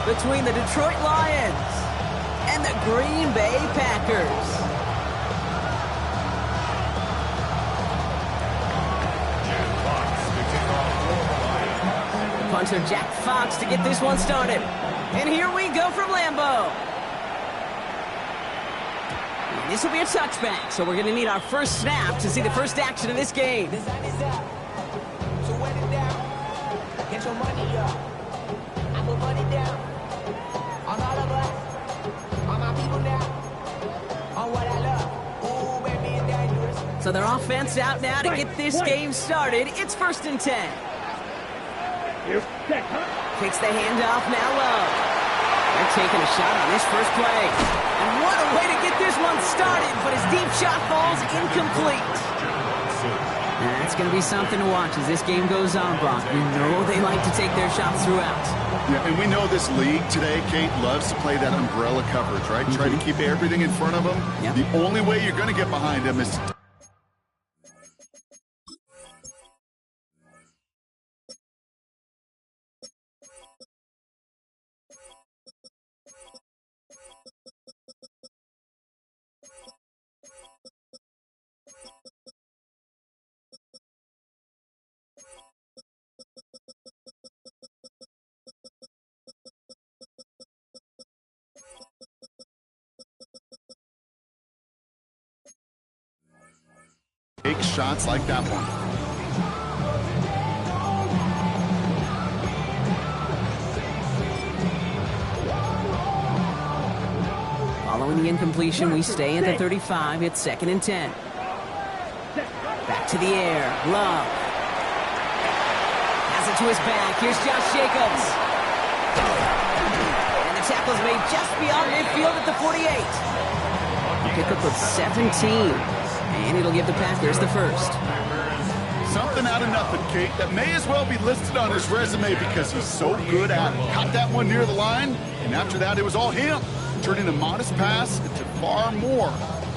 between the Detroit Lions and the Green Bay Packers. Punter Jack Fox to get this one started. And here we go from Lambeau. And this will be a touchback, so we're going to need our first snap to see the first action of this game. The sun is up, so wet it down. Get your money up. I put money down. On all of us, on my people now, on what I love. Ooh, baby, it's dangerous. So their offense out now to get this game started. It's 1st and 10. Takes the handoff now low. They're taking a shot on this first play. And what a way to get this one started, but his deep shot falls incomplete. That's going to be something to watch as this game goes on, Brock. We know they like to take their shots throughout. Yeah, and we know this league today, Kate, loves to play that umbrella coverage, right? Try to keep everything in front of them. Yep. The only way you're going to get behind them is... Take shots like that one. Following the incompletion, we stay at the 35. It's 2nd and 10. Back to the air. Love. Has it to his back. Here's Josh Jacobs. And the tackle's made just beyond midfield at the 48. Pickup of 17. And it'll give the Packers the first. Something out of nothing, Kate, that may as well be listed on his resume because he's so good at it. Caught that one near the line, and after that, it was all him. Turning a modest pass into far more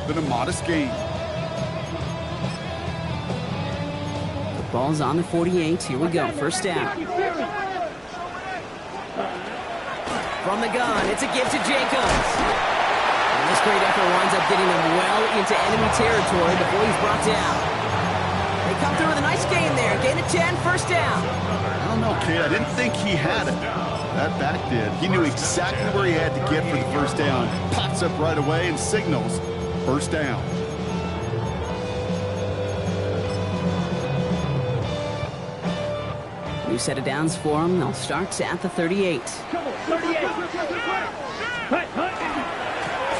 than a modest gain. The ball's on the 48. Here we go. First down. From the gun, it's a give to Jacobs. And this great effort winds up getting him well into enemy territory before he's brought down. They come through with a nice gain there. Gain of 10, first down. I don't know, Kate. I didn't think he had it. That back did. He knew exactly where he had to get for the first down. Pops up right away and signals first down. New set of downs for him. They'll start at the 38.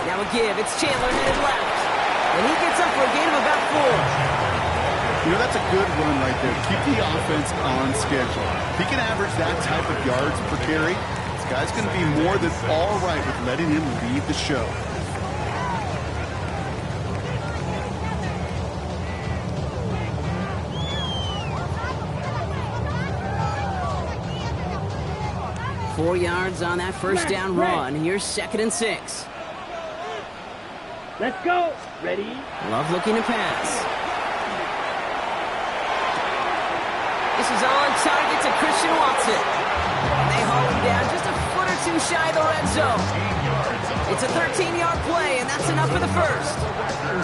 Now a give. It's Chandler headed left. And he gets up for a gain of about 4. You know, that's a good run right there. Keep the offense on schedule. If he can average that type of yards per carry, this guy's going to be more than all right with letting him lead the show. Four yards on that first down run. Here's 2nd and 6. Let's go. Ready? Love looking to pass. This is on target to Christian Watson. They haul him down just a foot or two shy of the red zone. It's a 13-yard play, and that's enough for the first.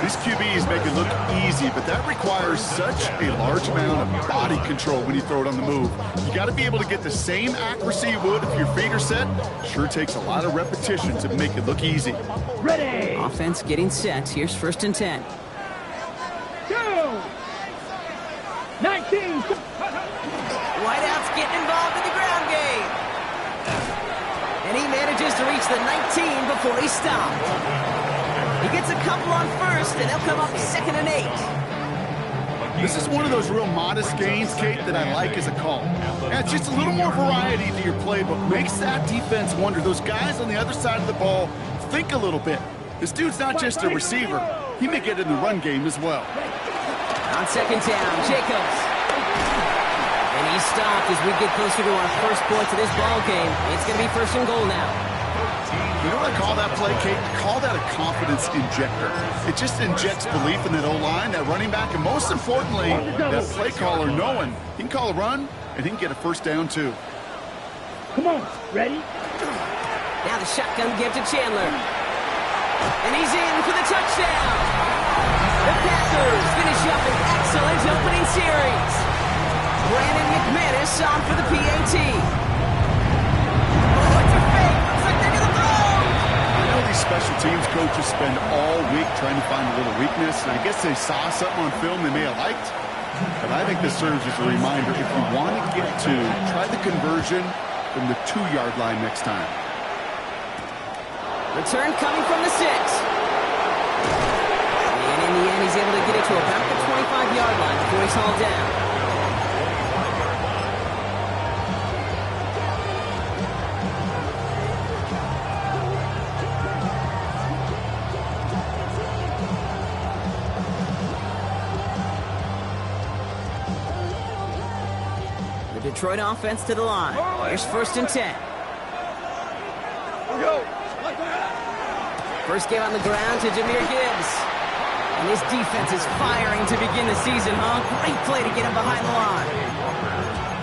These QBs make it look easy, but that requires such a large amount of body control when you throw it on the move. You got to be able to get the same accuracy you would if your feet are set. Sure takes a lot of repetition to make it look easy. Ready. Offense getting set. Here's 1st and 10. 19. Whiteout's getting involved in the ground game. And he manages to reach the 19 before he stopped. He gets a couple on first, and they'll come up 2nd and 8. This is one of those real modest gains, Kate, that I like as a call. Adds just a little more variety to your playbook. Makes that defense wonder. Those guys on the other side of the ball think a little bit. This dude's not just a receiver. He may get in the run game as well. On 2nd down, Jacobs. And he's stopped as we get closer to our first points of this ball game. It's going to be 1st and goal now. You know what I call that play, Kate? I call that a confidence injector. It just injects belief in that O-line, that running back, and most importantly, that play caller knowing he can call a run and he can get a first down too. Come on, ready? Now the shotgun give to Chandler. And he's in for the touchdown. The Packers finish up an excellent opening series. Brandon McManus on for the PAT. Oh, it's a fake. Looks like they're going to throw. I know these special teams coaches spend all week trying to find a little weakness, and I guess they saw something on film they may have liked. But I think this serves as a reminder, if you want to get two, try the conversion from the 2-yard line next time. Return coming from the 6. And in the end, he's able to get it to about the 25-yard line before he's hauled down. The Detroit offense to the line. Here's 1st and 10. First game on the ground to Jahmyr Gibbs. And his defense is firing to begin the season, huh? Great play to get him behind the line.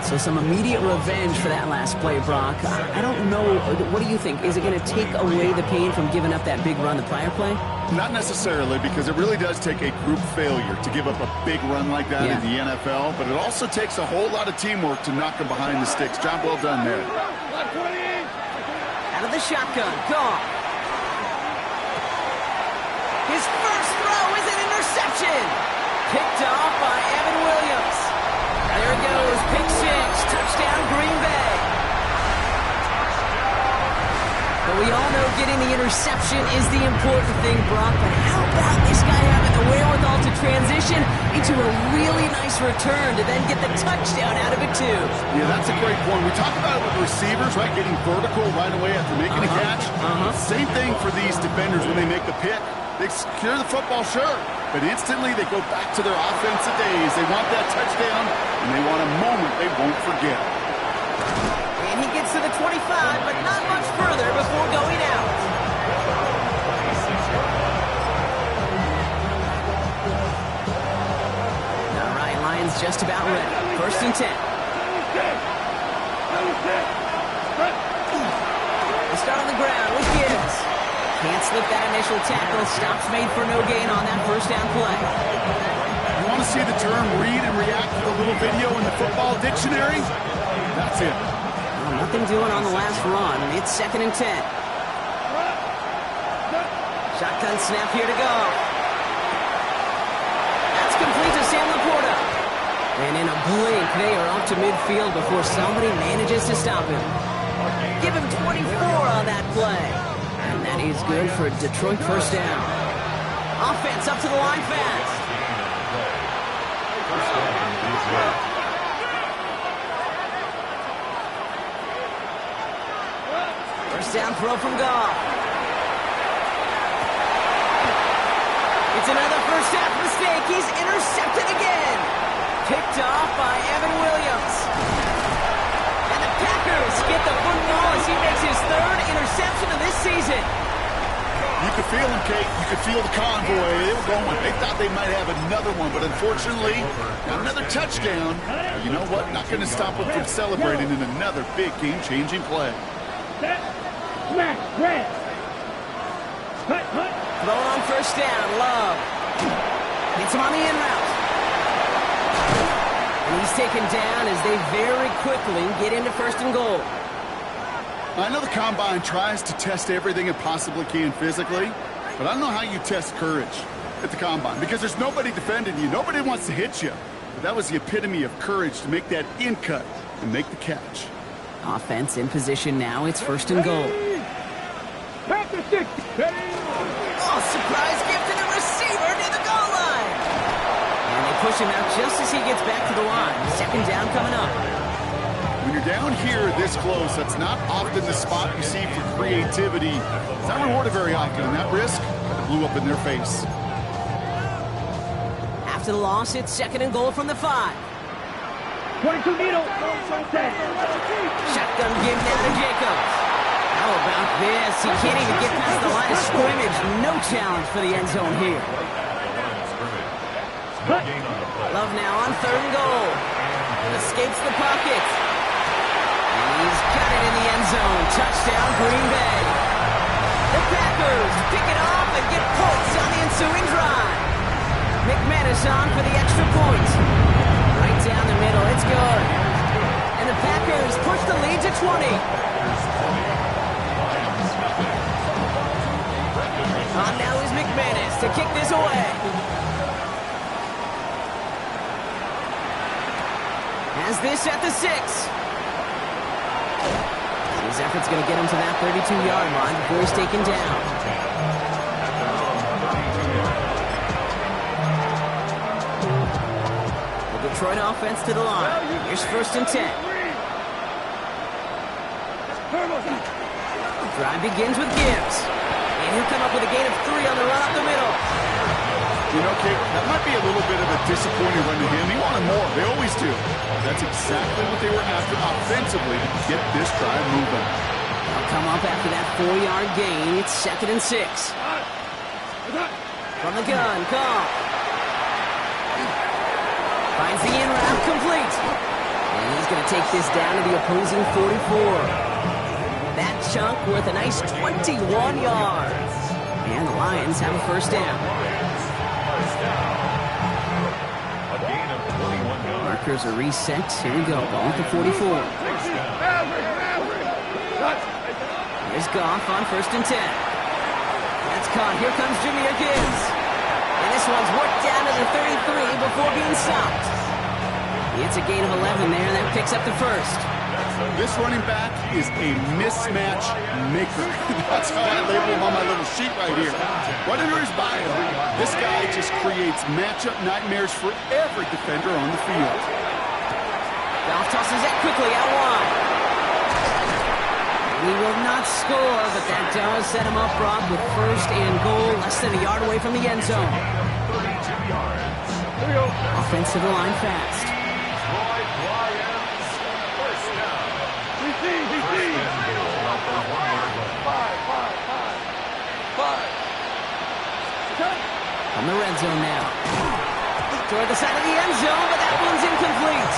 So some immediate revenge for that last play, Brock. I don't know. What do you think? Is it going to take away the pain from giving up that big run the prior play? Not necessarily, because it really does take a group failure to give up a big run like that in the NFL, but it also takes a whole lot of teamwork to knock him behind the sticks. Job well done there. Out of the shotgun, Goff. His first throw is an interception. Picked off by Evan Williams. There it goes, pick 6, touchdown Green Bay. But we all know getting the interception is the important thing, Brock. But how about this guy having the wherewithal to transition into a really nice return to then get the touchdown out of it, too? Yeah, that's a great point. We talk about it with receivers, right, getting vertical right away after making a catch. Same thing for these defenders when they make the pick. They secure the football, sure, but instantly they go back to their offensive days. They want that touchdown, and they want a moment they won't forget. And he gets to the 25, but not much further before going out. All right, Lions just about ready. 1st and 10. They start on the ground with Gibbs. Can't slip that initial tackle. Stops made for no gain on that 1st down play. You want to see the term read and react with a little video in the football dictionary? That's it. Well, nothing doing on the last run. It's 2nd and 10. Shotgun snap here to go. That's complete to Sam Laporta. And in a blink, they are up to midfield before somebody manages to stop him. Give him 24 on that play. And that is good for Detroit 1st down. Offense up to the line fast. First down throw from Goff. It's another first half mistake. He's intercepted again. Picked off by Evan Williams. And the Packers get the football as he makes his 3rd interception of this season. You could feel them, Kate. You could feel the convoy. They were going. They thought they might have another one, but unfortunately, not another touchdown. But you know what? Not going to stop them from celebrating in another big game-changing play. Smash, red. Throwing on 1st down, Love. Hits him on the in route. And he's taken down as they very quickly get into 1st and goal. I know the Combine tries to test everything it possibly can physically, but I don't know how you test courage at the Combine because there's nobody defending you. Nobody wants to hit you. But that was the epitome of courage to make that in cut and make the catch. Offense in position now. It's 1st and goal. Oh, surprise gift to the receiver near the goal line. And they push him out just as he gets back to the line. 2nd down coming up. When you're down here this close, that's not often the spot you see for creativity. It's not rewarded very often, and that risk blew up in their face. After the loss, it's 2nd and goal from the 5. 22 needle. Shotgun give now to Jacobs. How about this? He can't even get past the line of scrimmage. No challenge for the end zone here. Love now on 3rd and goal. Escapes the pocket. And he's got it in the end zone. Touchdown, Green Bay. Packers pick it off and get points on the ensuing drive. McManus on for the extra point. Right down the middle, it's good. And the Packers push the lead to 20. On now is McManus to kick this away. Has this at the 6. His effort's going to get him to that 32-yard line before he's taken down. The Detroit offense to the line. Here's 1st and 10. Drive begins with Gibbs. And he'll come up with a gain of 3 on the run up the middle. You know, Kate, that might be a little bit of a disappointing run to him. He wanted more. They always do. That's exactly what they were after offensively to get this drive moving. They'll come up after that 4-yard gain. It's 2nd and 6. From the gun, Goff. Finds the in route complete. And he's going to take this down to the opposing 44. That chunk worth a nice 21 yards. And the Lions have a 1st down. Markers are reset. Here we go. Ball at the 44. Here's Goff on 1st and 10. That's caught. Here comes Jahmyr Gibbs. And this one's worked down to the 33 before being stopped. It's a gain of 11 there. That picks up the 1st. This running back is a mismatch maker. That's how I label him on my little sheet right here. Right under his bio, this guy just creates matchup nightmares for every defender on the field. Goff tosses that quickly out wide. He will not score, but that does set him up, Brock, with 1st and goal, less than a yard away from the end zone. Offensive line fast. On the red zone now. Toward the side of the end zone, but that one's incomplete.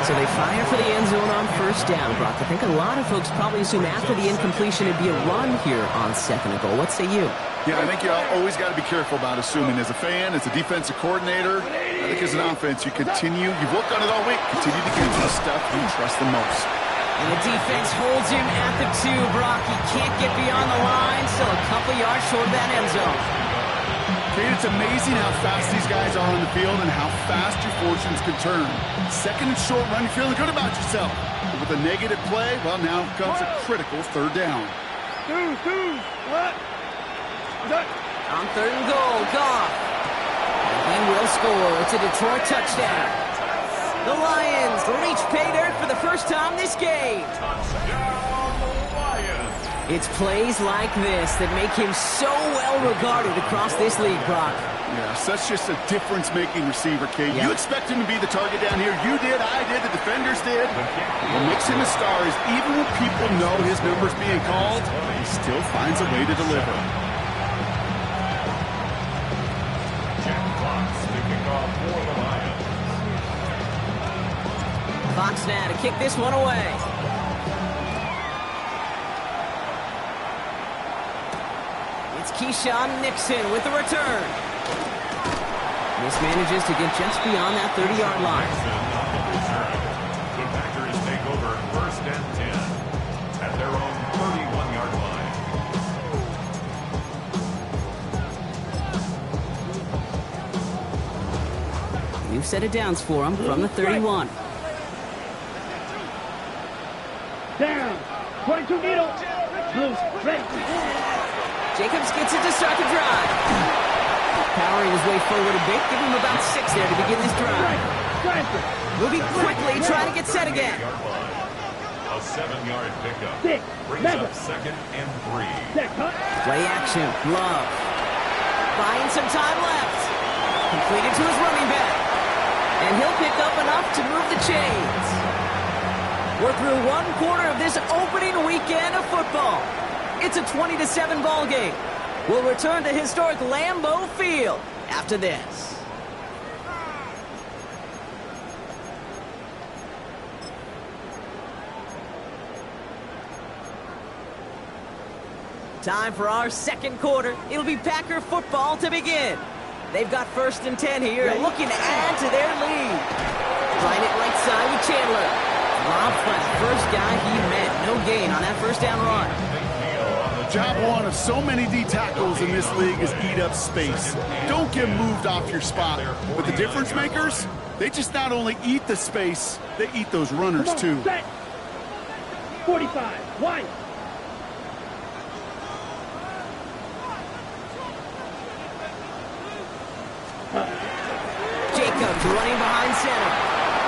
So they fire for the end zone on 1st down, Brock. I think a lot of folks probably assume after the incompletion it'd be a run here on 2nd and goal. What say you? Yeah, I think you always got to be careful about assuming. As a fan, as a defensive coordinator, I think as an offense, you've worked on it all week, continue to get to the stuff you trust the most. And the defense holds him at the 2, Brock. He can't get beyond the line, still a couple yards short of that end zone. Kate, it's amazing how fast these guys are on the field and how fast your fortunes can turn. 2nd and short run, you're feeling good about yourself. But with a negative play, well, now comes a critical 3rd down. What? On 3rd and goal, Goff. He will score. It's a Detroit touchdown. The Lions reach pay dirt for the 1st time this game. It's plays like this that make him so well regarded across this league, Brock. Yeah, such just a difference-making receiver, Kate. Yep. You expect him to be the target down here. You did, I did, the defenders did. What makes him a star is even when people know his number's being called, he still finds a way to deliver. Fox now to kick this one away. It's Keyshawn Nixon with the return. This manages to get just beyond that 30-yard line. The Packers take over 1st and 10 at their own 31-yard line. New set of downs for him from the 31. Down. 22 needle. Blue. Ready. Jacobs gets it to start the drive. Powering his way forward a bit. Give him about 6 there to begin this drive. Moving quickly, trying to get set again. A 7-yard pickup. 6. Brings up 2nd and 3. Play action. Love. Buying some time left. Completed to his running back. And he'll pick up enough to move the chains. We're through 1 quarter of this opening weekend of football. It's a 20-7 ball game. We'll return to historic Lambeau Field after this. Time for our second quarter. It'll be Packer football to begin. They've got 1st and 10 here, looking to add to their lead. Trying it right side with Chandler. Dropped by the first guy he met. No gain on that first down run. Job one of so many D tackles in this league is eat up space. Don't get moved off your spot. But the difference makers, they just not only eat the space, they eat those runners too. Set. 45. Wide. Jacobs running behind center.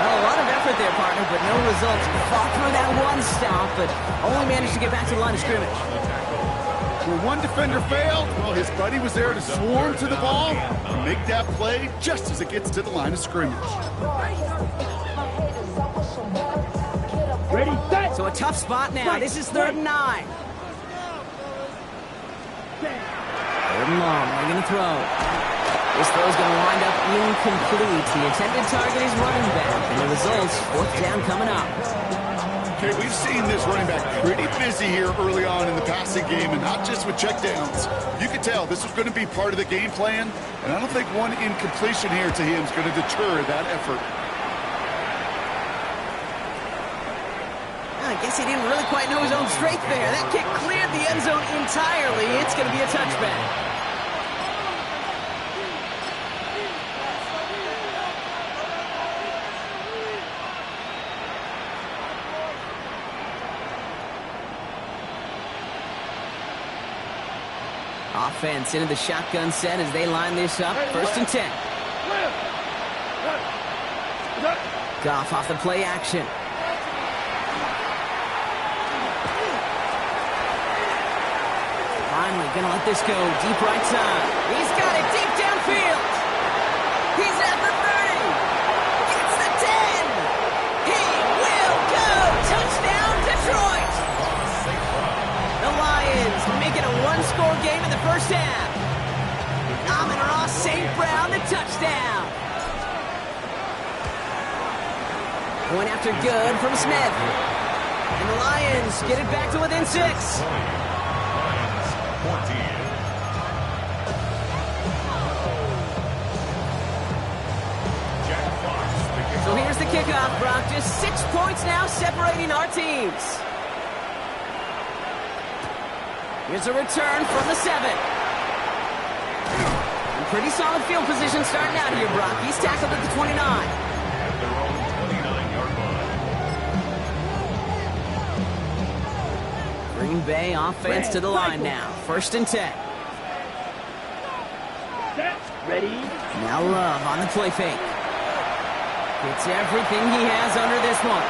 Well, a lot of effort there, partner, but no results. Fought through that one stop, but only managed to get back to the line of scrimmage. Where one defender failed, well, his buddy was there to swarm to the ball and make that play just as it gets to the line of scrimmage. Ready, set. So a tough spot now. This is 3rd and 9. 3rd and long. They're going to throw. This throw's going to wind up incomplete. The intended target is running back, and the results, 4th down coming up. Okay, we've seen this running back pretty busy here early on in the passing game, and not just with checkdowns. You could tell this was going to be part of the game plan, and I don't think one incompletion here to him is going to deter that effort. I guess he didn't really quite know his own strength there. That kick cleared the end zone entirely. It's going to be a touchback. Offense into the shotgun set as they line this up. 1st and 10. Goff off the play action. Finally gonna let this go. Deep right side. He's got it deep downfield. He's at the 30. Gets the 10. He will go. Touchdown, Detroit. The Lions make it a one-score game in the first half. Amon-Ra St. Brown, the touchdown. Going after good from Smith. And the Lions get it back to within 6. Lions 14. Jack Fox, the kickoff. So here's the kickoff, Brock. Just 6 points now separating our teams. Here's a return from the 7. And pretty solid field position starting out here, Brock. He's tackled at the 29. At their own 29-yard line. Green Bay offense to the line now. 1st and 10. Set. Ready. Now Love on the play fake. Gets everything he has under this one.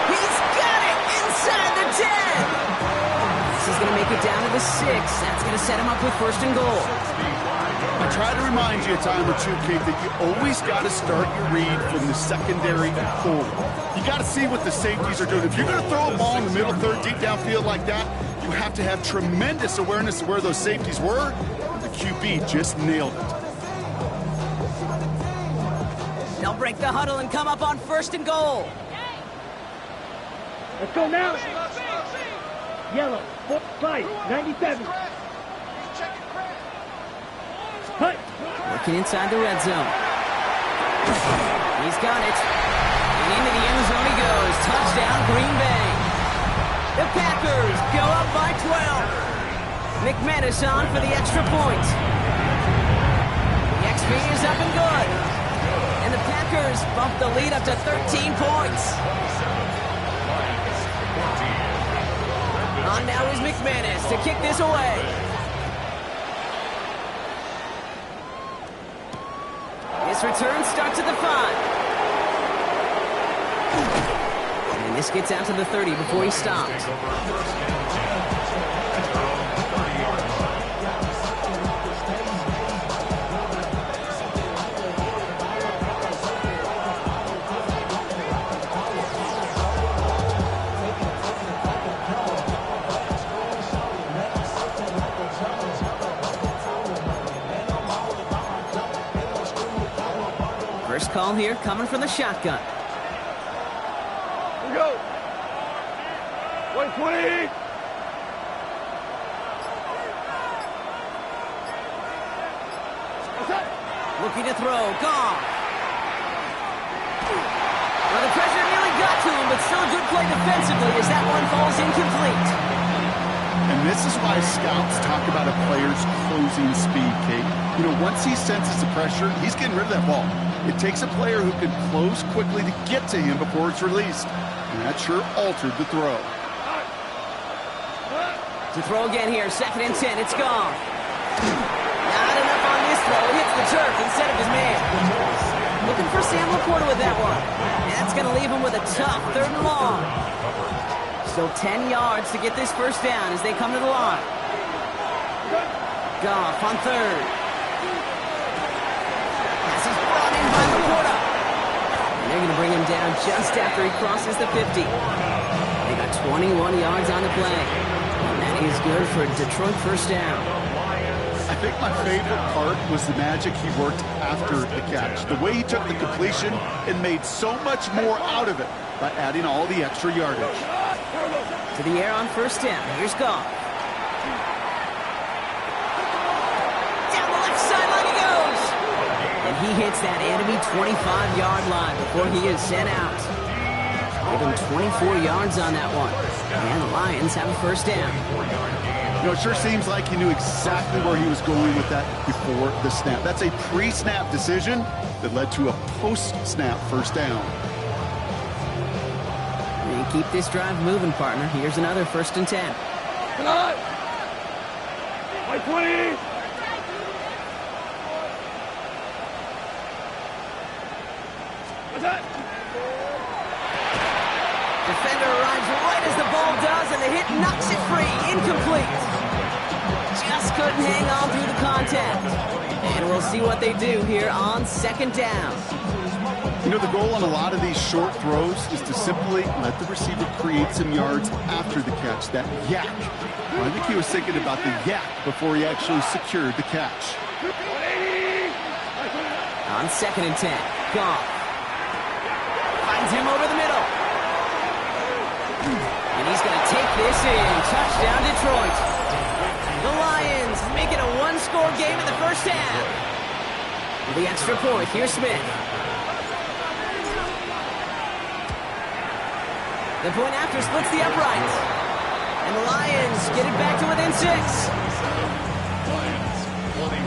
He's got it inside the 10. He's going to make it down to the 6. That's going to set him up with 1st and goal. I try to remind you a time or two, Kate, that you always got to start your read from the secondary and forward. You got to see what the safeties are doing. If you're going to throw a ball in the middle third, deep downfield like that, you have to have tremendous awareness of where those safeties were. And the QB just nailed it. They'll break the huddle and come up on 1st and goal. Let's go now. Yellow. 5. 97. Hut. Working inside the red zone. He's got it. And into the end zone he goes. Touchdown, Green Bay. The Packers go up by 12. McManus on for the extra point. The XP is up and good. And the Packers bump the lead up to 13 points. On now is McManus to kick this away. This return starts at the 5. And this gets out to the 30 before he stops. First call here coming from the shotgun. Here we go. 120. Looking to throw. Goff. Well, the pressure nearly got to him, but still a good play defensively as that one falls incomplete. And this is why scouts talk about a player's closing speed, Kate. You know, once he senses the pressure, he's getting rid of that ball. It takes a player who can close quickly to get to him before it's released. And that sure altered the throw. To throw again here, 2nd and 10, it's gone. Not enough on this throw. It hits the turf instead of his man. Looking for Sam Laporta with that one. And that's going to leave him with a tough 3rd and long. Still 10 yards to get this first down as they come to the line. Goff on 3rd. Pass is brought in by Laporta. And they're going to bring him down just after he crosses the 50. They got 21 yards on the play. And that is good for a Detroit first down. I think my favorite part was the magic he worked after the catch. The way he took the completion and made so much more out of it by adding all the extra yardage. To the air on first down. Here's Goff. Down the left sideline he goes. And he hits that enemy 25-yard line before he is sent out. Give him 24 yards on that one. And the Lions have a first down. You know, it sure seems like he knew exactly where he was going with that before the snap. That's a pre-snap decision that led to a post-snap first down. And keep this drive moving, partner. Here's another 1st and 10. Come on! By 20! What's that? Defender arrives right as the ball does, and the hit knocks it free. Incomplete. Just couldn't hang on through the contact. And we'll see what they do here on 2nd down. You know, the goal on a lot of these short throws is to simply let the receiver create some yards after the catch, that yak. Well, I think he was thinking about the yak before he actually secured the catch. On 2nd and 10, Goff finds him over the middle. And he's going to take this in. Touchdown, Detroit. The Lions make it a one-score game in the first half. With the extra point, here's Smith. The point after splits the uprights. And the Lions get it back to within 6. Lions 21.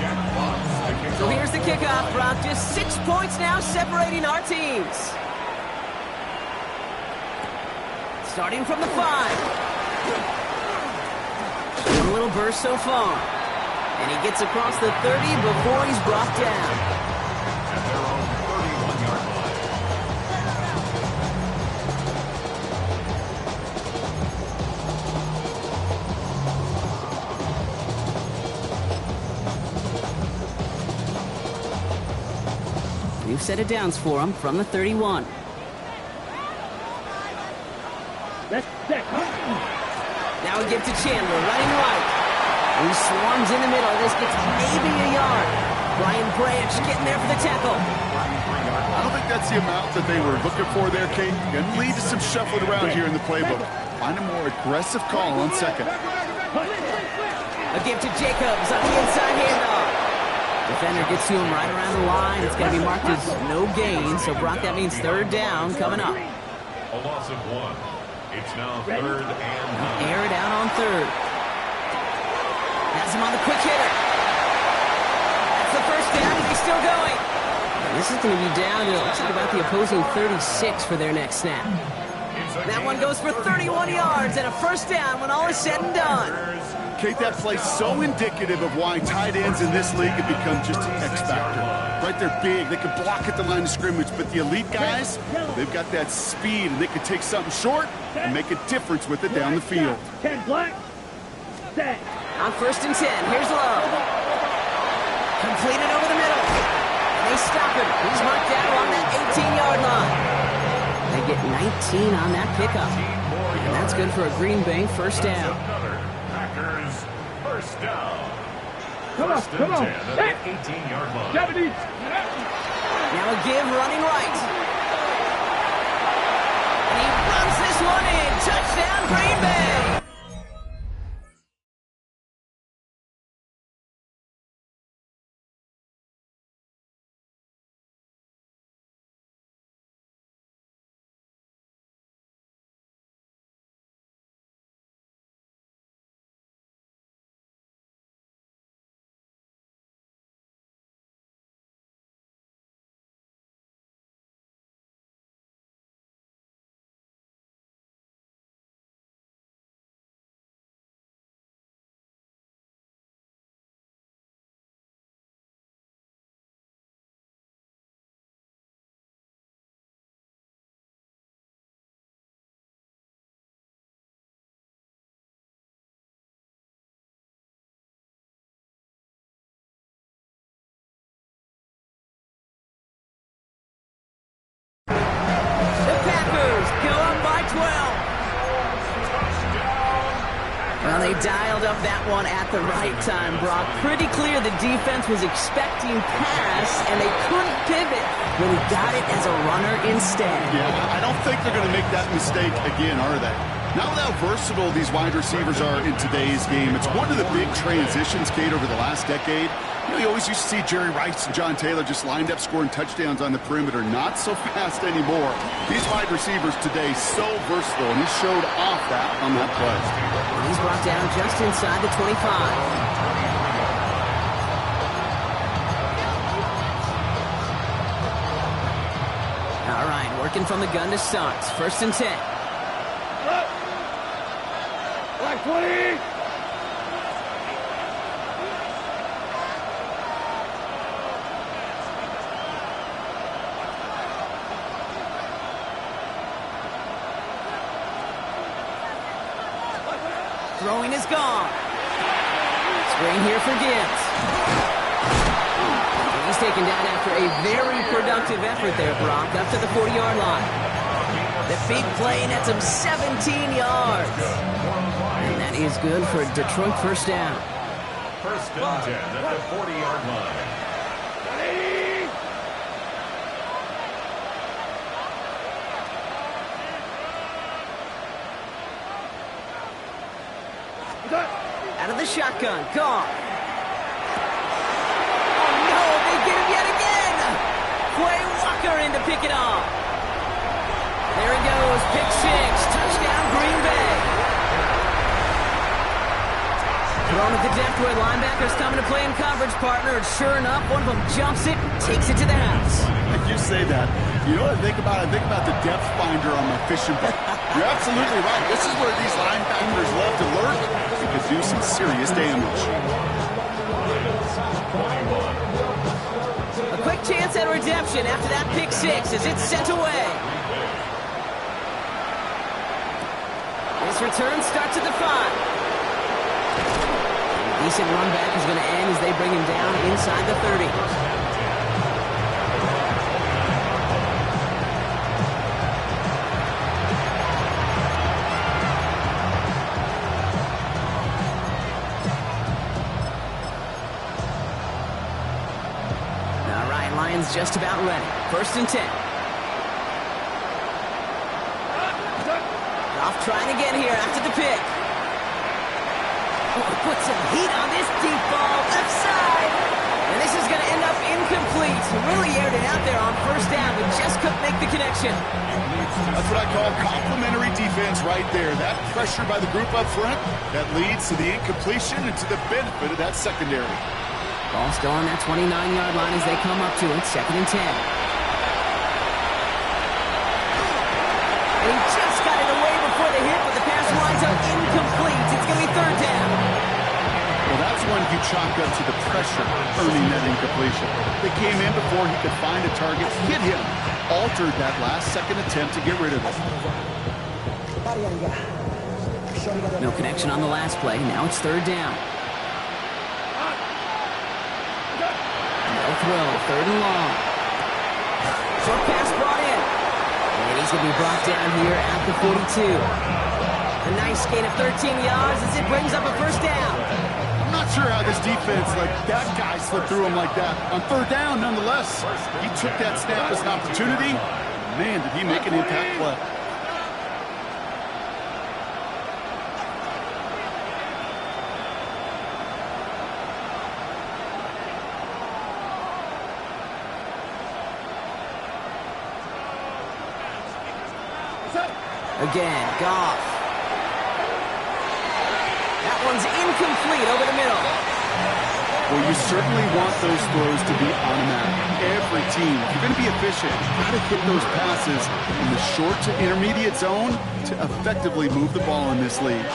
Jack Fox, the kickoff. So here's the kickoff, Brock. Just 6 points now separating our teams. Starting from the 5. Showing a little burst so far. And he gets across the 30 before he's brought down. At their own 31-yard line. New set of downs for him from the 31. That's set. Now a give to Chandler, running right. He swarms in the middle. This gets maybe a yard. Brian Branch getting there for the tackle. I don't think that's the amount that they were looking for there, Kate. Going to lead to some shuffling around here in the playbook. Find a more aggressive call on 2nd. A give to Jacobs on the inside handoff. Defender gets to him right around the line. It's going to be marked as no gain. So, Brock, that means 3rd down coming up. A loss of 1. It's now 3rd and 9. Air it out on 3rd. Has him on the quick hitter. That's the first down. He's still going. This is going to be down to, looks like about the opposing 36 for their next snap. That one goes for 31 yards and a first down when all is said and done. Kate, that play's so indicative of why tight ends in this league have become just an X factor. Right, they're big, they can block at the line of scrimmage, but the elite guys, they've got that speed, and they can take something short and make a difference with it down the field. 10 black. Set. On 1st and 10, here's Love. Completed over the middle. And they stop him. He's marked down along that 18-yard line. They get 19 on that pickup. And that's good for a Green Bay first down. Packers first down. Come on, First and come on. 10 at the 18-yard line. 70. Now a give running right. And he runs this one in. Touchdown, Green Bay. They dialed up that one at the right time, Brock. Pretty clear the defense was expecting pass, and they couldn't pivot when he got it as a runner instead. Yeah, I don't think they're going to make that mistake again, are they? Now how versatile these wide receivers are in today's game. It's one of the big transitions, Kate, over the last decade. You know, you always used to see Jerry Rice and John Taylor just lined up scoring touchdowns on the perimeter. Not so fast anymore. These wide receivers today so versatile, and he showed off that on that play. He's brought down just inside the 25. All right, working from the gun to start. 1st and 10. Black 20. Throwing is gone. Screen here for Gibbs. He's taken down after a very productive effort there, Brock, up to the 40-yard line. The big play nets him 17 yards. And that is good for a Detroit 1st down. 1st and 10 at the 40-yard line. Out of the shotgun, Goff. Oh no, they get him yet again! Quay Walker in to pick it off. There he goes, pick 6, touchdown Green Bay. Thrown at the depth where linebackers coming to play in coverage, partner, and sure enough, one of them jumps it and takes it to the house. You say that. You know what I think about? I think about the depth finder on my fishing boat. You're absolutely right. This is where these linebackers love to lurk. They could do some serious damage. A quick chance at redemption after that pick 6 as it's sent away. This return starts at the 5. Decent run back is going to end as they bring him down inside the 30. All right, Lions just about ready. 1st and 10. Goff trying again here after the pick. Put some heat on this deep ball, left side. And this is going to end up incomplete. Really aired it out there on 1st down, but just couldn't make the connection. That's what I call complimentary defense right there. That pressure by the group up front, that leads to the incompletion and to the benefit of that secondary. Ball still on that 29-yard line as they come up to it, 2nd and 10. And he just got it away before the hit, but the pass winds up incomplete. It's going to be 3rd down. Well, that's when you chalk up to the pressure earning that incompletion. They came in before he could find a target, hit him, altered that last-second attempt to get rid of it. No connection on the last play. Now it's 3rd down. No throw, 3rd and long. Short pass brought in. And he's going to be brought down here at the 42. A nice gain of 13 yards as it brings up a 1st down. I'm not sure how this defense let that guy slip through him like that. On 3rd down, nonetheless, he took that snap as an opportunity. Man, did he make an impact play. Again, Goff. That one's incomplete over the middle. Well, you certainly want those throws to be automatic. Every team, if you're going to be efficient, you've got to hit those passes in the short to intermediate zone to effectively move the ball in this league.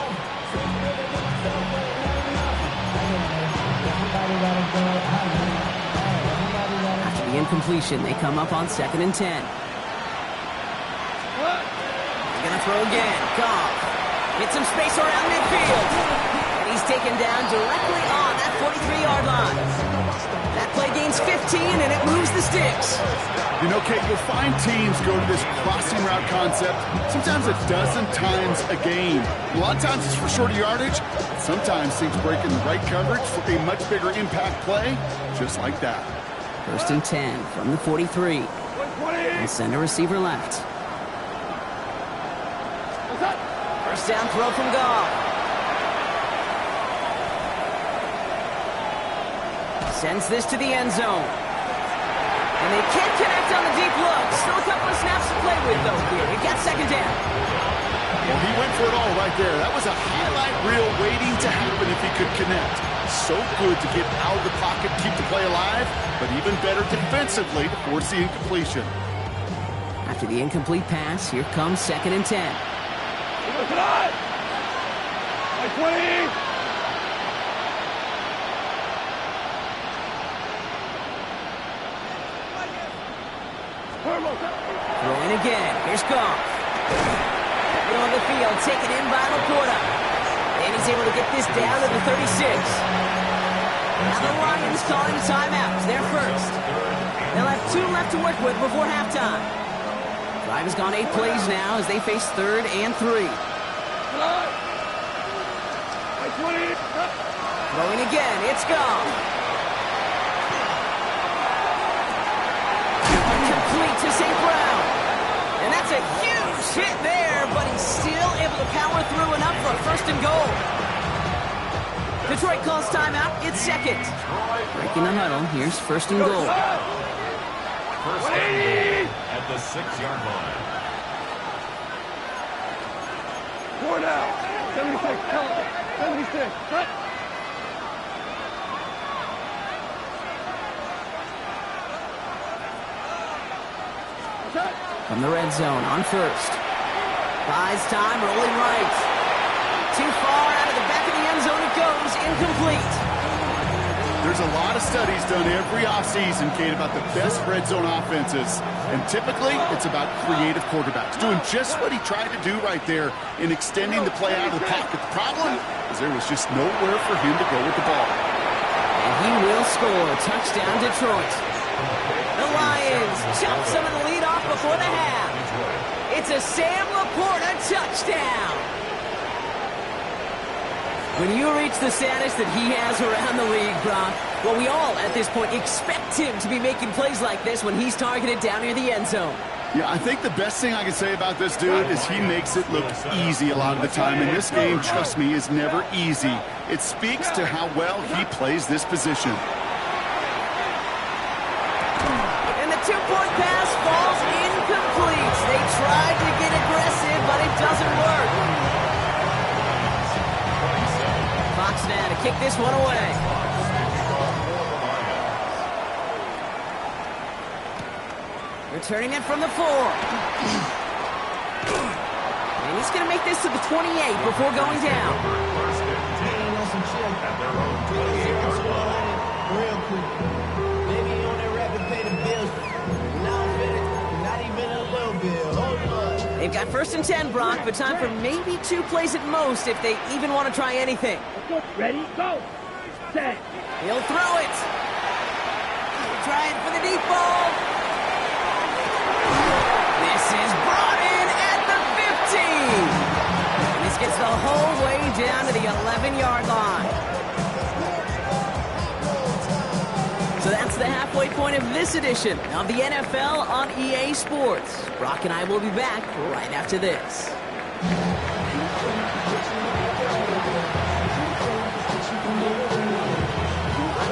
After the incompletion, they come up on 2nd and 10. He's going to throw again. Goff. Get some space around midfield. And he's taken down directly on that 43-yard line. That play gains 15, and it moves the sticks. You know, Kate, you'll find teams go to this crossing route concept sometimes a dozen times a game. A lot of times it's for shorter yardage. Sometimes things break in the right coverage for a much bigger impact play, just like that. 1st and 10 from the 43. And send a receiver left. First down throw from Goff. Sends this to the end zone. And they can't connect on the deep look. Still a couple of snaps to play with, though, here. He got 2nd down. Well, he went for it all right there. That was a highlight reel waiting to happen if he could connect. So good to get out of the pocket, keep the play alive, but even better defensively to force the incompletion. After the incomplete pass, here comes 2nd and 10. Like 20. Throwing again. Here's Goff. Middle of the field, taken in by Laporta. And he's able to get this down to the 36. Now the Lions calling a timeout. They're first. They'll have 2 left to work with before halftime. Drive has gone 8 plays now as they face 3rd and 3. Throwing again. It's Goff. Complete to St. Brown. And that's a huge hit there, but he's still able to power through enough for a 1st and goal. Detroit calls timeout. It's 2nd. Breaking the huddle. Here's 1st and goal. First down at the 6-yard line. 4 now. 76. 76. Cut. From the red zone on 1st. Buys time, rolling right. Too far out of the back of the end zone it goes. Incomplete. There's a lot of studies done every offseason, Kate, about the best red zone offenses. And typically, it's about creative quarterbacks doing just what he tried to do right there in extending the play out of the pocket. The problem is there was just nowhere for him to go with the ball. And he will score. Touchdown, Detroit. The Lions chop some of the lead off before the half. It's a Sam Laporta touchdown. When you reach the status that he has around the league, Brock, well, we all, at this point, expect him to be making plays like this when he's targeted down near the end zone. Yeah, I think the best thing I can say about this dude is he makes it look easy a lot of the time. And this game, trust me, is never easy. It speaks to how well he plays this position. And the 2-point pass falls incomplete. They tried to get aggressive, but it doesn't work. Fox now to kick this one away. Returning it from the 4. And he's going to make this to the 28 before going down. First and 10 at their own 28-yard line. Real quick. Maybe on that rap to pay the bills. Not even a little bill. Hold on. They've got 1st and 10, Brock, but time for maybe 2 plays at most if they even want to try anything. Ready? Go. Set. He'll throw it. Trying for the deep ball. This is brought in at the 15. And this gets the whole way down to the 11-yard line. So that's the halfway point of this edition of the NFL on EA Sports. Brock and I will be back right after this.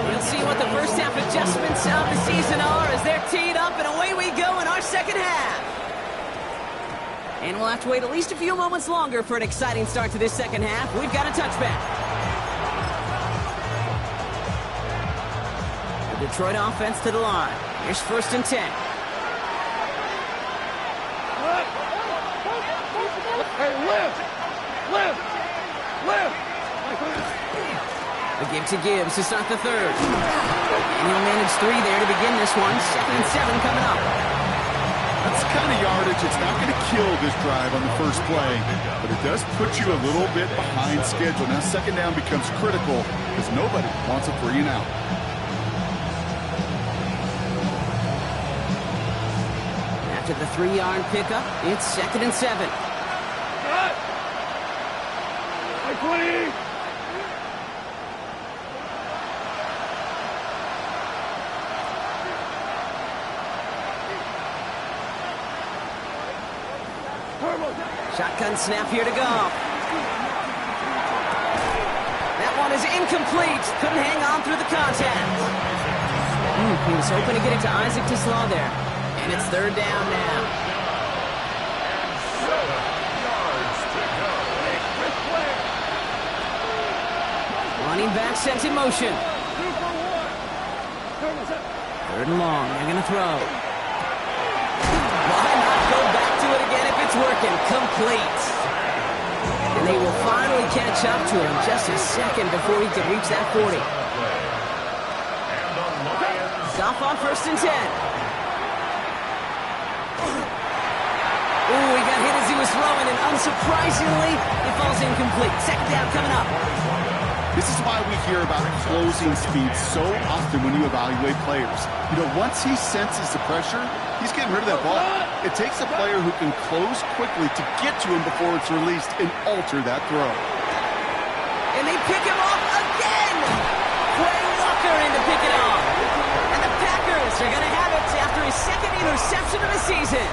We'll see what the first half adjustments of the season are as they're teed up, and away we go in our second half. And we'll have to wait at least a few moments longer for an exciting start to this second half. We've got a touchback. The Detroit offense to the line. Here's 1st and 10. Hey, lift. A give to Gibbs to start the 3rd. And he'll manage 3 there to begin this one. 2nd and 7 coming up. Let's This kind of yardage, it's not going to kill this drive on the first play, but it does put you a little bit behind schedule. Now second down becomes critical because nobody wants a 3 and out. After the 3-yard pickup, it's 2nd and 7. Cut! My 20! Shotgun snap here to go. That one is incomplete. Couldn't hang on through the contact. He was hoping to get it to Isaac Tislaw there. And it's 3rd down now. 7 yards to go. Running back sent in motion. 3rd and long. They're going to throw. Why not go back to it again if it's working? Complete. And they will finally catch up to him just a second before he can reach that 40. Goff on 1st and 10. Ooh, he got hit as he was throwing, and unsurprisingly, it falls incomplete. 2nd down coming up. This is why we hear about closing speed so often when you evaluate players. You know, once he senses the pressure, he's getting rid of that ball. It takes a player who can close quickly to get to him before it's released and alter that throw. And they pick him off again! Quay Walker in to pick it off. And the Packers are going to have it after his 2nd interception of the season.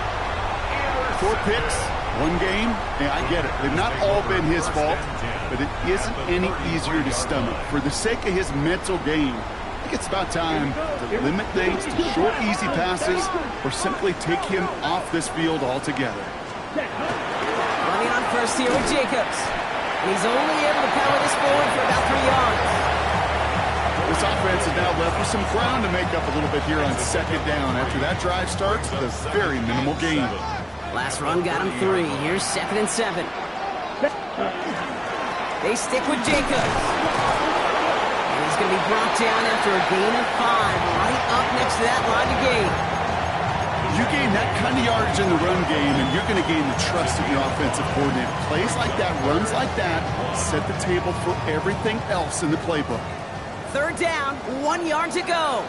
4 picks, 1 game. Yeah, I get it. They've not all been his fault, but it isn't any easier to stomach. For the sake of his mental game, I think it's about time to limit things to short, easy passes or simply take him off this field altogether. Running on 1st here with Jacobs. And he's only able to power this forward for about 3 yards. This offense is now left with some ground to make up a little bit here on 2nd down. After that drive starts with a very minimal gain. Last run got him 3. Here's 2nd and 7. They stick with Jacobs. And he's going to be brought down after a gain of 5, right up next to that line of gain. You gain that kind of yardage in the run game, and you're going to gain the trust of your offensive coordinator. Plays like that, runs like that, set the table for everything else in the playbook. 3rd down, 1 yard to go.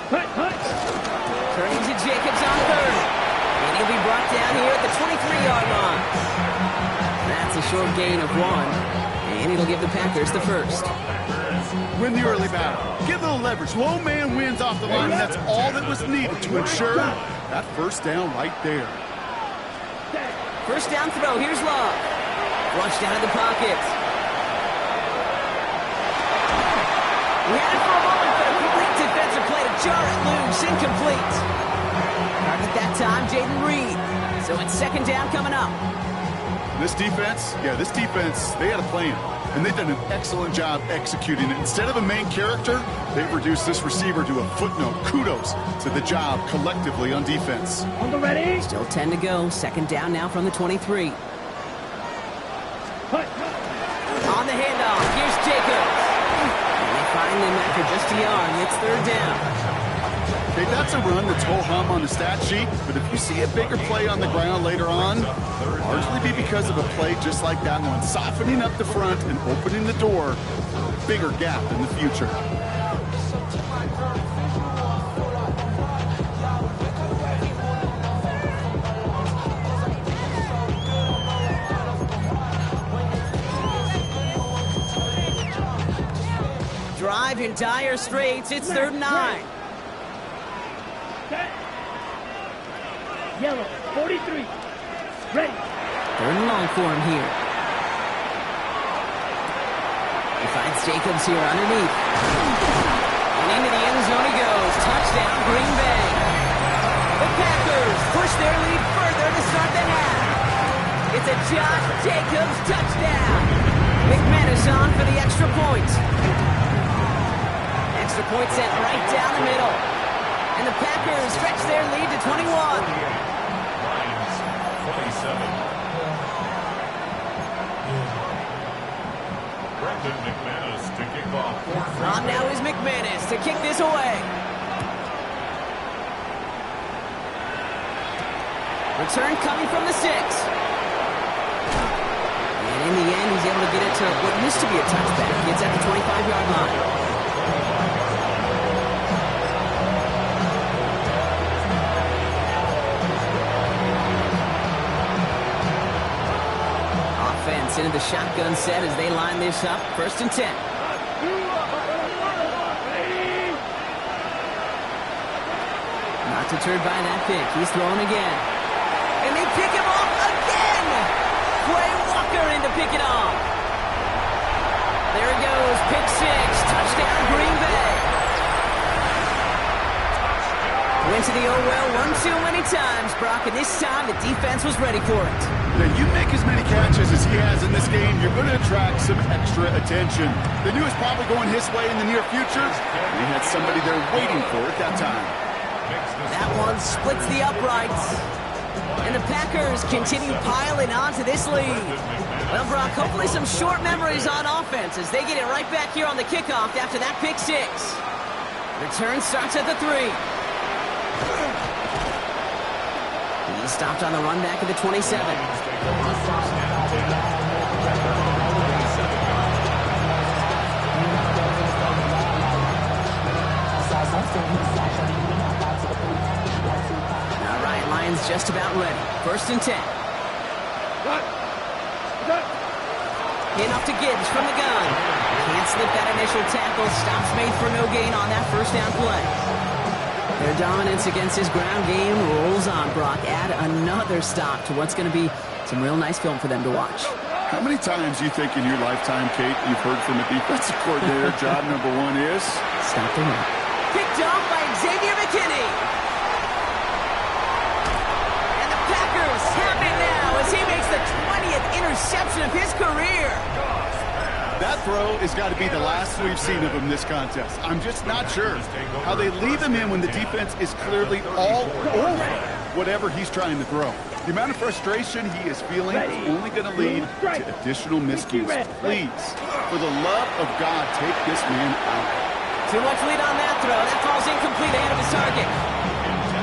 Turning to Jacobs on 3rd. And he'll be brought down here at the 23-yard line. That's a short gain of 1. And it'll give the Packers the 1st. Win the early battle. Get a little leverage. Low man wins off the line, and that's all that was needed to ensure that 1st down right there. 1st down throw. Here's Love. Flushed out of the pocket. We had it for a moment, but a complete defensive play to jar it loose. Incomplete. Target that time, Jaden Reed. So it's 2nd down coming up. This defense, they had a plan. And they've done an excellent job executing it. Instead of a main character, they've reduced this receiver to a footnote. Kudos to the job collectively on defense. On the ready. Still 10 to go. 2nd down now from the 23. On the handoff, here's Jacobs. And they find him after just a yard. It's 3rd down. Okay, that's a run that's ho-hum on the stat sheet, but if you see a bigger play on the ground later on, largely be because of a play just like that one, softening up the front and opening the door for a bigger gap in the future. Drive in dire straits. It's 3rd and 9. Yellow, 43. Ready. 3rd and long for him here. He finds Jacobs here underneath. And into the end zone he goes. Touchdown, Green Bay. The Packers push their lead further to start the half. It's a Josh Jacobs touchdown. McManus on for the extra point. Extra point sent right down the middle. And the Packers stretch their lead to 21. Lions, 27. Brendan McManus to kick off. On now is McManus to kick this away. Return coming from the 6. And in the end, he's able to get it to what used to be a touchback. Gets at the 25-yard line. Offense into the shotgun set as they line this up. 1st and 10. Not deterred by that pick. He's throwing again. And they pick him off again! Quay Walker in to pick it off. There he goes. Pick 6. Touchdown, Green Bay. Went to the oh well one too many times, Brock, and this time the defense was ready for it. Now, you make as many catches as he has in this game, you're going to attract some extra attention. They knew it was probably going his way in the near future, and they had somebody there waiting for it that time. That one splits the uprights. And the Packers continue piling onto this lead. Well, Brock, hopefully some short memories on offense as they get it right back here on the kickoff after that pick 6. Return starts at the 3. He stopped on the run back at the 27. All right, Lions just about ready. 1st and 10. Enough to Gibbs from the gun. Can't slip that initial tackle. Stops made for no gain on that 1st down play. Their dominance against his ground game rolls on, Brock. Add another stop to what's going to be some real nice film for them to watch. How many times do you think in your lifetime, Kate, you've heard from a defensive coordinator, job number 1 is? Stop the run. Picked off by Xavier McKinney. And the Packers have it now as he makes the 20th interception of his career. That throw has got to be the last we've seen of him this contest. I'm just not sure how they leave him in when the defense is clearly all over whatever he's trying to throw. The amount of frustration he is feeling is only going to lead to additional miscues. Please, for the love of God, take this man out. Too much lead on that throw. That falls incomplete ahead of his target.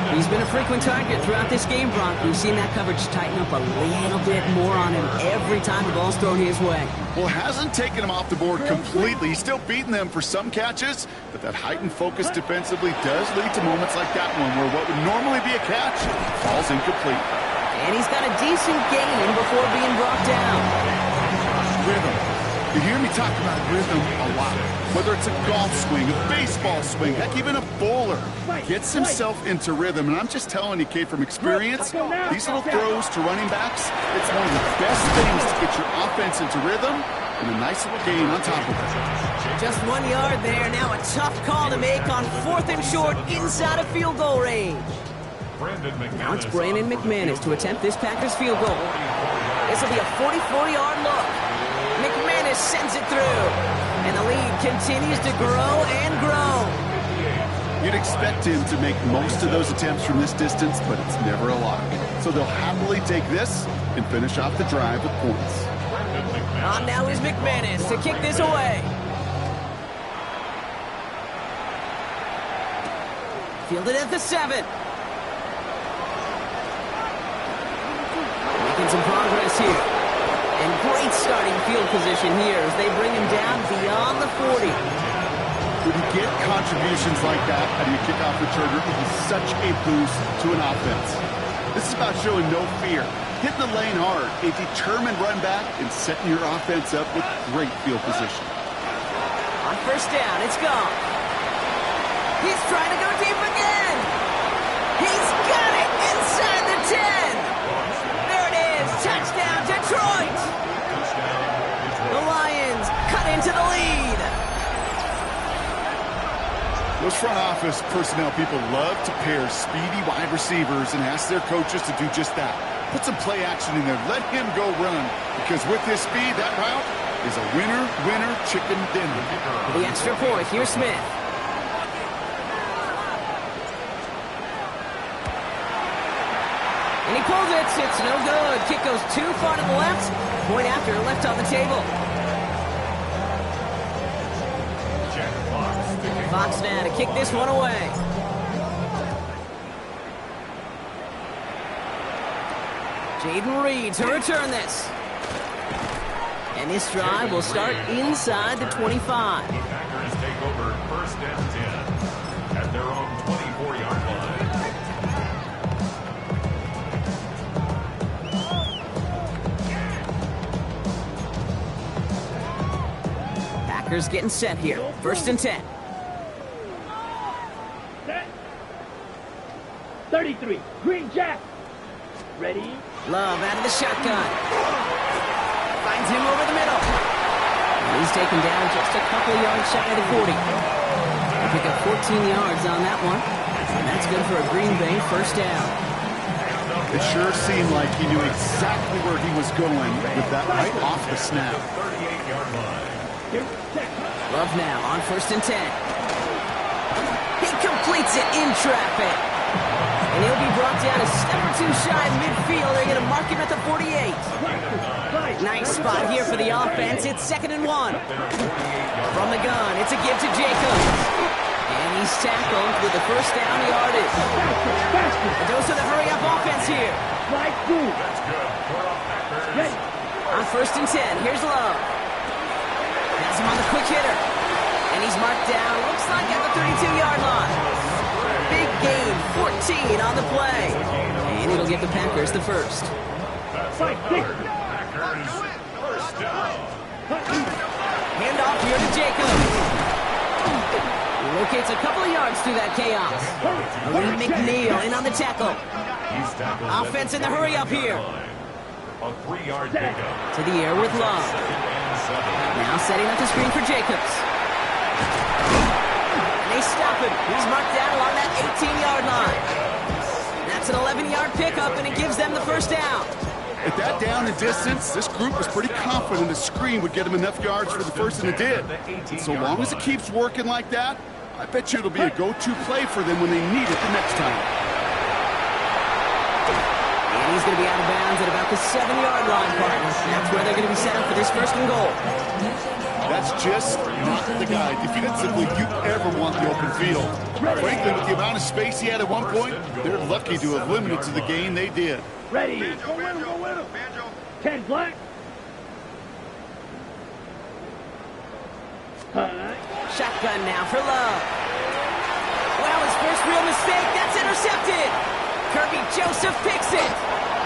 He's been a frequent target throughout this game, Brock. We've seen that coverage tighten up a little bit more on him every time the ball's thrown his way. Well, hasn't taken him off the board completely. He's still beating them for some catches, but that heightened focus defensively does lead to moments like that one where what would normally be a catch falls incomplete. And he's got a decent gain before being brought down. Rhythm. You hear me talk about rhythm a lot. Whether it's a golf swing, a baseball swing, heck, even a bowler gets himself into rhythm. And I'm just telling you, Kate, from experience, these little throws to running backs, it's one of the best things to get your offense into rhythm and a nice little gain on top of it. Just 1 yard there. Now a tough call to make on 4th and short inside of field goal range. Now it's Brandon McManus to attempt this Packers field goal. This will be a 44-yard look. McManus sends it through. And the lead continues to grow and grow. You'd expect him to make most of those attempts from this distance, but it's never a lot. So they'll happily take this and finish off the drive with points. On now is McManus to kick this away. Fielded at the 7. Making some progress here. And great starting field position here as they bring him down beyond the 40. When you get contributions like that out of your kickoff returner, it is such a boost to an offense. This is about showing no fear, hitting the lane hard, a determined run back, and setting your offense up with great field position. On 1st down, it's gone. He's trying to go deep again. He's got it inside the 10. There it is. Touchdown, Detroit. The Lions cut into the lead. Those front office personnel people love to pair speedy wide receivers and ask their coaches to do just that. Put some play action in there. Let him go run. Because with his speed, that route is a winner, winner, chicken dinner. The extra point. Here's Smith. And he pulls it. It's no good. Kick goes too far to the left. Point after left on the table. Fox now to kick this one away. Jaden Reed to return this. And this drive will start inside the 25. The Packers take over first and 10 at their own 24-yard line. Packers getting set here. First and 10. Set. 33. Green Jack. Ready? Love out of the shotgun. Finds him over the middle. And he's taken down just a couple of yards shy of the 40. They pick up 14 yards on that one. And that's good for a Green Bay first down. It sure seemed like he knew exactly where he was going with that right off the snap. 38-yard line. Love now on first and 10. He completes it in traffic. And he'll be brought down a step or two shy of midfield. They're going to mark him at the 48. Nice spot here for the offense. It's 2nd and 1. From the gun, it's a give to Jacobs. And he's tackled with the first down yardage. A dose of the hurry-up offense here. That's good for the Packers. On first and 10, here's Love. Has him on the quick hitter. And he's marked down, looks like at the 32-yard line. Big gain, 14 on the play. And it'll give the Packers the first. That's another Packers first down. Handoff here to Jacobs. He locates a couple of yards through that chaos. Lee McNeil in on the tackle. He's tackled Offense in the hurry-up here. A 3-yard pickup. To the air with Love. Now setting up the screen for Jacobs. And they stop him. He's marked down along that 18-yard line. That's an 11-yard pickup, and it gives them the first down. At that down and distance, this group was pretty confident the screen would get him enough yards for the first, and it did. And so long as it keeps working like that, I bet you it'll be a go-to play for them when they need it the next time. And he's going to be out of bounds at about the 7-yard line, partner. That's where they're going to be set up for this first and goal. That's just not the guy defensively you ever want the open field. Frankly, with the amount of space he had at one point, they're lucky to have limited to the gain they did. Ready. Go with him, go with him. 10 black. Shotgun now for Love. Well, his first real mistake, that's intercepted. Kirby Joseph picks it.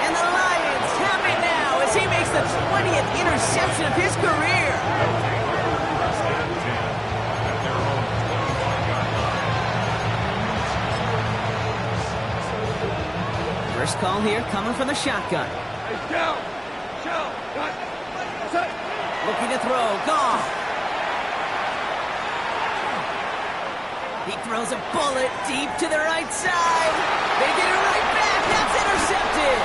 And the Lions have it now as he makes the 20th interception of his career. First and 10 at their own 25-yard line. First call here coming from the shotgun. Down. Cut. Set. Looking to throw, gone. He throws a bullet deep to the right side. They get it right back. That's intercepted.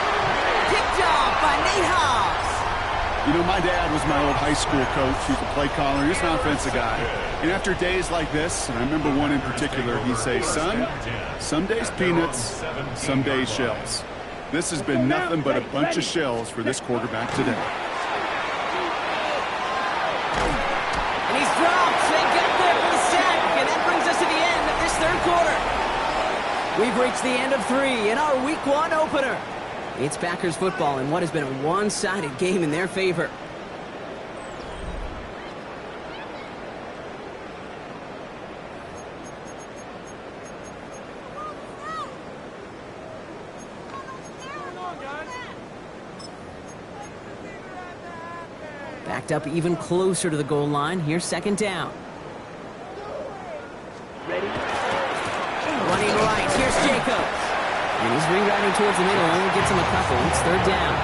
Picked off by Nate Hobbs. You know, my dad was my old high school coach. He was a play caller. He was an offensive guy. And after days like this, and I remember one in particular, he'd say, son, some days peanuts, some days shells. This has been nothing but a bunch of shells for this quarterback today. And he's dropped. They got there for the sack. And that brings us to the end of this third quarter. We've reached the end of 3 in our Week 1 opener. It's Packers football in what has been a one-sided game in their favor. Backed up even closer to the goal line. Here's second down. Ready. Running right. Here's Jacobs. And he's rerouting towards the middle. Only gets him a couple. It's third down.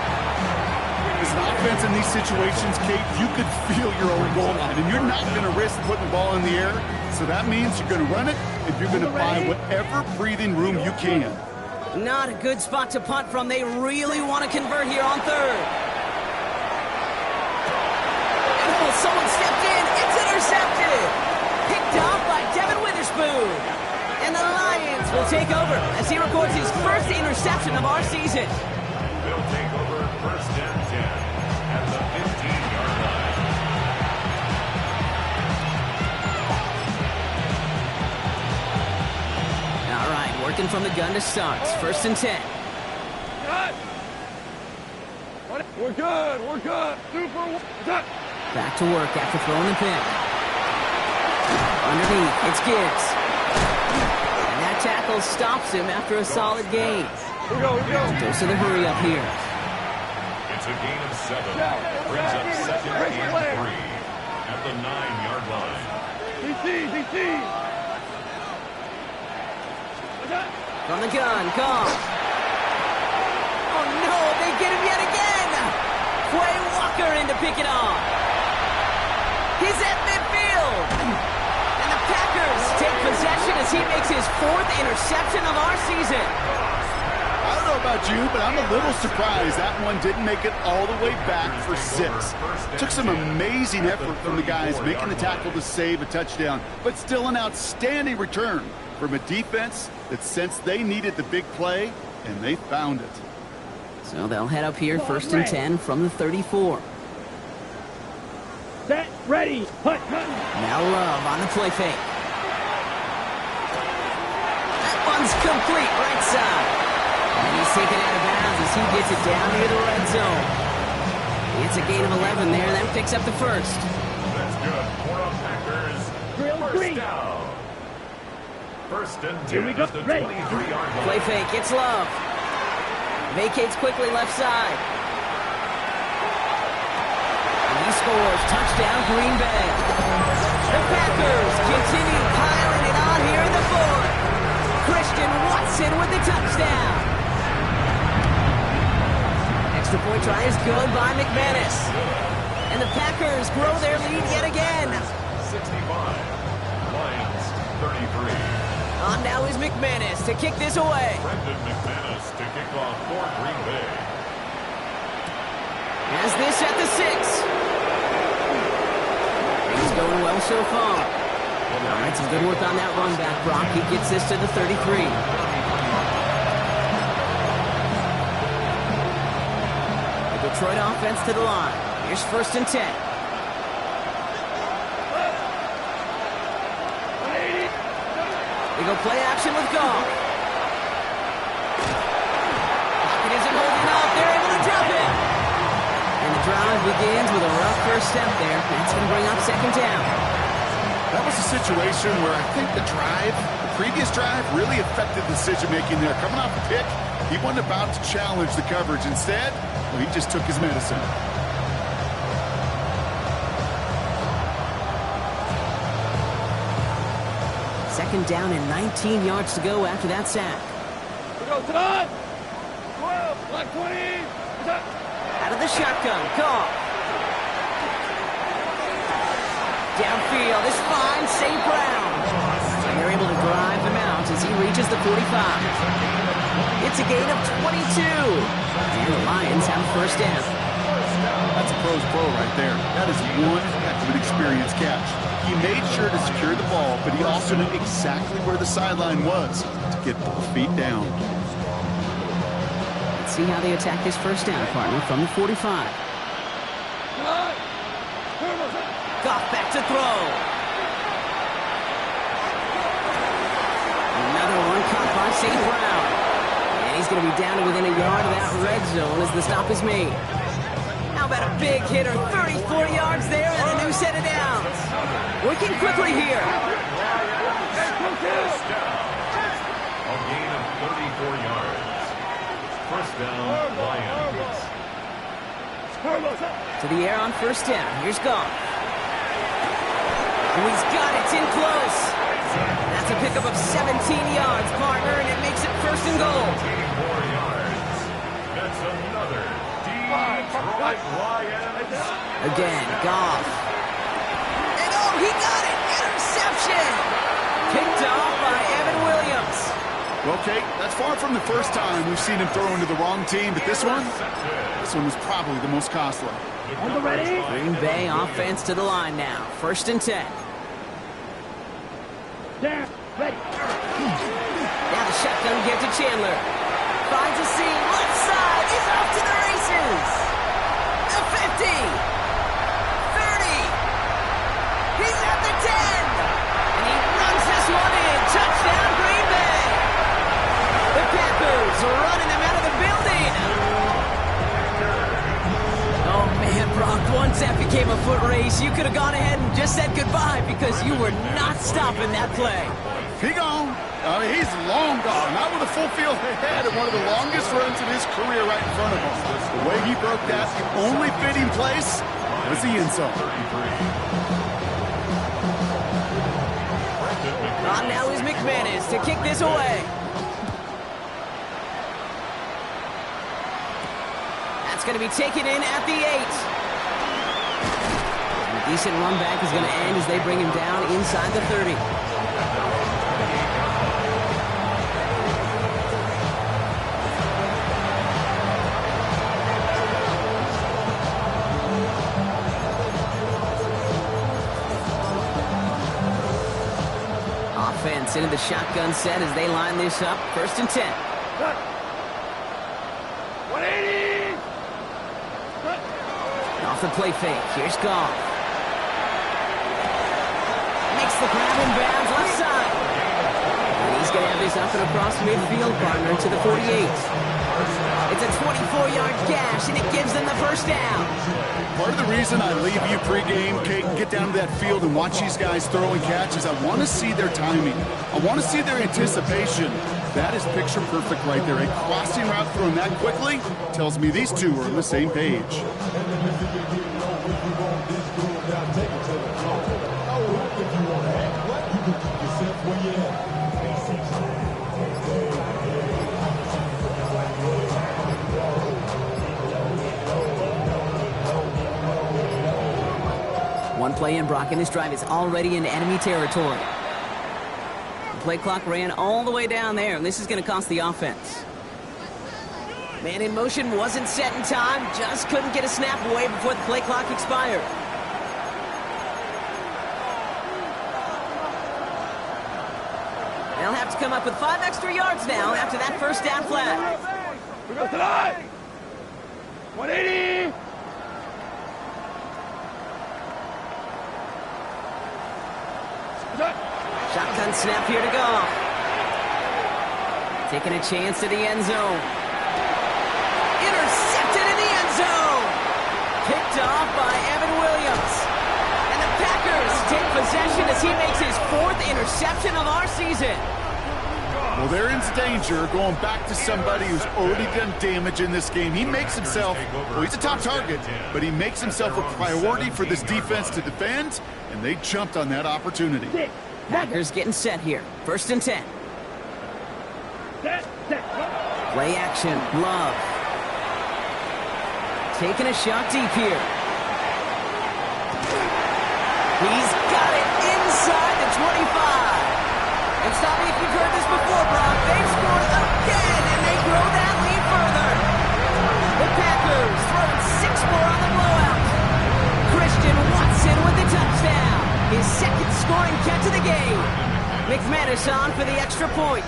As an offense in these situations, Kate, you could feel your own goal line, and you're not going to risk putting the ball in the air. So that means you're going to run it, and you're going to find whatever breathing room you can. Not a good spot to punt from. They really want to convert here on third. Oh, someone stepped in. It's intercepted. Picked off by Devin Witherspoon. And the Lions will take over as he records his first interception of our season. They'll take over first and 10 at the 15-yard All right, working from the gun to start. First and 10. Cut. We're good. We're good. That. Back to work after throwing the pick. Underneath, it's Gibbs. And that tackle stops him after a solid gain. Here we go. Here we go. Dose of the hurry up here. It's a gain of 7. Brings up second and 3 at the 9-yard line. DC. From the gun, Goff. Oh no, they get him yet again. Quay Walker in to pick it off. He's at midfield. And the Packers take possession as he makes his 4th interception of our season. I don't know about you, but I'm a little surprised that one didn't make it all the way back for 6. Took some amazing effort from the guys making the tackle to save a touchdown, but still an outstanding return from a defense that sensed they needed the big play, and they found it. So they'll head up here, 1st and 10 from the 34. Set. Ready. Hut. Now Love on the play fake. That one's complete right side. And he's taken out of bounds as he gets it down near the red zone. It's a gain of 11 there. That picks up the 1st. That's good. For the Packers. First down. 1st and 10 Here we go. at the Ready. 23-yard line. Play fake. It's Love. Vacates quickly left side. And he scores. Touchdown, Green Bay. The Packers continue piling it on here in the 4th. Christian Watson with the touchdown. Extra point try is good by McManus. And the Packers grow their lead yet again. 65. Lions 33. On now is McManus to kick this away. Brendan McManus to kick off for Green Bay. Has this at the 6. Things going well so far. All right, some good work on that run back, Brock. He gets this to the 33. The Detroit offense to the line. Here's 1st and 10. They go play action with Goff. It isn't holding up. They're able to drop it. And the drive begins with a rough first step there. That's going to bring up 2nd down. That was a situation where I think the previous drive, really affected the decision-making there. Coming off the pick, he wasn't about to challenge the coverage. Instead, well, he just took his medicine. Second down and 19 yards to go after that sack. We go. Todd. 12. Black 20. Out of the shotgun, Goff. Downfield is fine, St. Brown. And they're able to drive him out as he reaches the 45. It's a gain of 22. And the Lions have a 1st down. That's a pro's pro right there. That is one heck of an experienced catch. He made sure to secure the ball, but he also knew exactly where the sideline was to get both feet down. Let's see how they attack this 1st down, partner, from the 45. Goff back to throw. Another one caught by St. Brown. And he's going to be down to within a yard of that red zone as the stop is made. How about a big hitter? 34 yards there and a new set of downs. Working quickly here. First down. A gain of 34 yards. 1st down, Lions. To the air on 1st down. Here's Goff. Oh, he's got it. It's in close. That's a pickup of 17 yards, partner, and it makes it 1st and goal. 4 yards. That's another Detroit Lions. Again, Goff. And oh, he got it. Interception. Picked off by Evan Williams. Well, Kate, that's far from the first time we've seen him throw into the wrong team, but this one was probably the most costly. On the ready. Green Bay offense to the line now. 1st and 10. There. Ready. Now the shotgun give to Chandler. Finds a seam. Left side. He's off to the races. The 50. 30. He's at the 10. And he runs this one in. Touchdown, Green Bay. The Packers are running him out of the building. that became a foot race, you could have gone ahead and just said goodbye because you were not stopping that play. He gone. He's long gone. Not with a full field ahead and one of the longest runs of his career right in front of him. The way he broke that, the only fitting place was the end zone. On now is McManus to kick this away. That's going to be taken in at the 8. And a decent run back is going to end as they bring him down inside the 30. Offense into the shotgun set as they line this up. 1st and 10. 180! Off the play fake. Here's Goff. Makes the grab in bounds left side. And he's going to have this up and across midfield, partner, to the 48. It's a 24-yard gash, and it gives them the first down. Part of the reason I leave you pregame, Kate, and get down to that field and watch these guys throw and catch is I want to see their timing. I want to see their anticipation. That is picture perfect right there. A crossing route thrown that quickly tells me these two are on the same page. One play in, Brock, and this drive is already in enemy territory. The play clock ran all the way down there, and this is going to cost the offense. Man in motion wasn't set in time, just couldn't get a snap away before the play clock expired. They'll have to come up with 5 extra yards now after that first down flag. We go tonight! 180! Shotgun snap here to go. Taking a chance to the end zone. Intercepted in the end zone. Picked off by Evan Williams. And the Packers take possession as he makes his 4th interception of our season. Well, they're in danger going back to somebody who's already done damage in this game. He makes himself, well, he's a top target, but he makes himself a priority for this defense to defend, and they jumped on that opportunity. Packers getting set here. 1st and 10. Play action. Love. Taking a shot deep here. He's got it inside the 25. And stop me if you've heard this before, Brock. They've scored again, and they grow that lead further. The Packers throwing 6 more on the blowout. Christian Watson with the touchdown. His 2nd scoring catch of the game. McManus on for the extra point.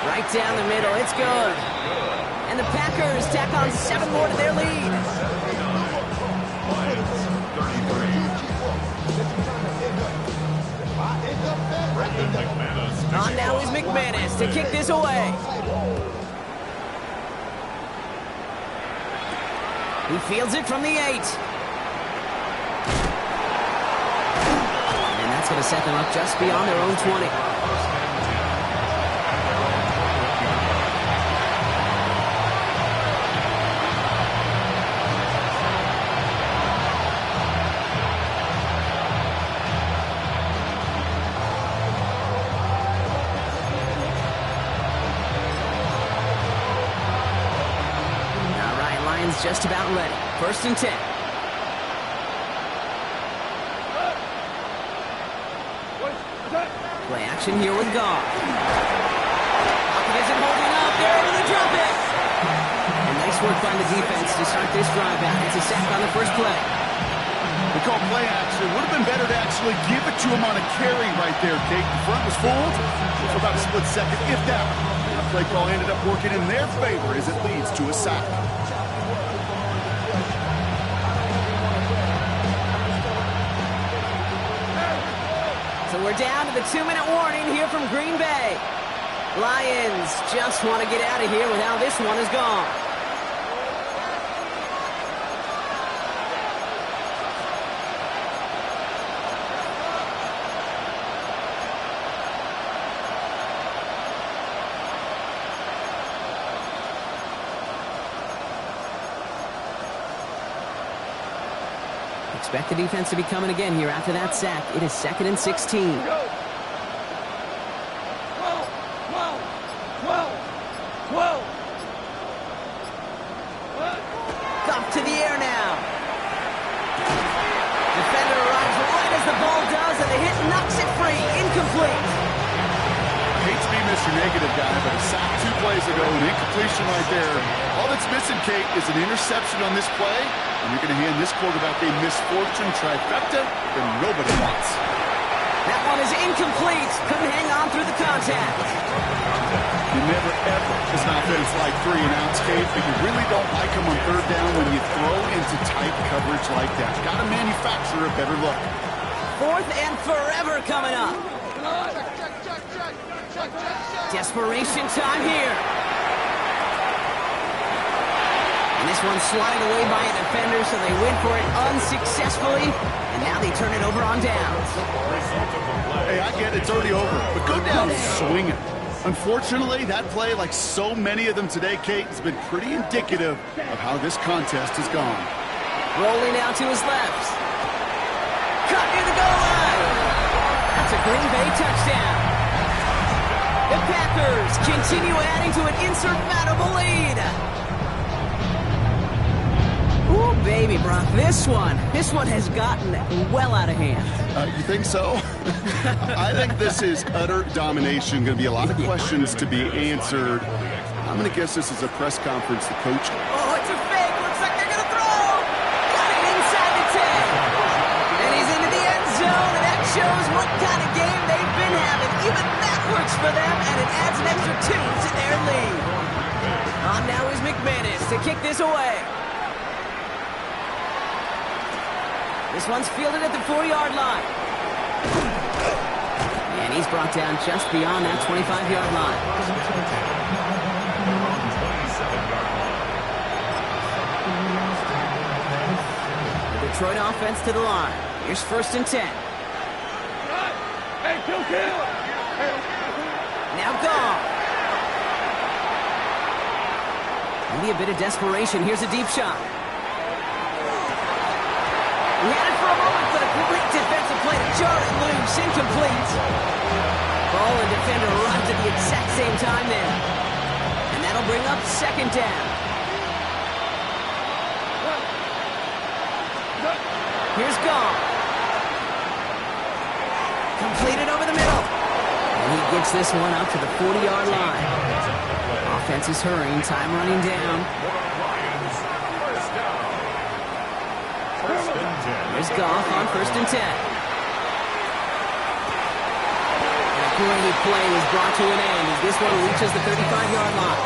Right down the middle, it's good. And the Packers tack on 7 more to their lead. On now is McManus to kick this away. He fields it from the 8. And that's going to set them up just beyond their own 20. Just about ready. 1st and 10. Play action here with Goff. Pocket isn't holding up. They're able to drop it. And nice work by the defense to start this drive out. It's a sack on the first play. We call play action. It would have been better to actually give it to him on a carry right there, Kate. The front was fooled for about a split second, if that. The play call ended up working in their favor as it leads to a sack. we're down to the 2-minute warning here from Green Bay. Lions just want to get out of here with how this one is gone. Expect the defense to be coming again here after that sack. It is 2nd and 16. Off to the air now. Defender arrives right as the ball does, and the hit knocks it free. Incomplete. I hate to be Mr. Negative guy, but a sack 2 plays ago, an incompletion right there. All that's missing, Kate, is an interception on this play, and you're going to hand this quarterback a misfortune trifecta that nobody wants. That one is incomplete. Couldn't hang on through the contact. You never, ever, as an offense like 3 and outs, Kate, but you really don't like them on 3rd down when you throw into tight coverage like that. Got to manufacture a better look. 4th and forever coming up. Desperation time here. And this one's slotted away by a defender, so they went for it unsuccessfully, and now they turn it over on downs. Hey, I get it, it's already over, but go down swinging. Unfortunately, that play, like so many of them today, Kate, has been pretty indicative of how this contest has gone. Rolling out to his left. Cut near the goal line. That's a Green Bay touchdown. The Packers continue adding to an insurmountable lead. Ooh, baby, Brock, this one has gotten well out of hand. You think so? I think this is utter domination. Going to be a lot of questions to be answered. I'm going to guess this is a press conference. The coach. Oh, it's a fake. Looks like they're going to throw. Got it inside the 10. And he's into the end zone, and that shows what kind of game they've been having. Even that works for them, and it adds an extra 2 to their lead. On now is McManus to kick this away. This one's fielded at the 4-yard line. And he's brought down just beyond that 25-yard line. The Detroit offense to the line. Here's 1st and 10. Hey, kill! Now gone. Maybe a bit of desperation. Here's a deep shot. We had it for a moment, but a great defensive play to jar it loose. Incomplete. Ball and defender arrived at the exact same time there. And that'll bring up 2nd down. Here's Gall. Completed over the middle. And he gets this one up to the 40-yard line. Offense is hurrying, time running down. There's Goff on 1st and 10. And a great play was brought to an end as this one reaches the 35-yard line.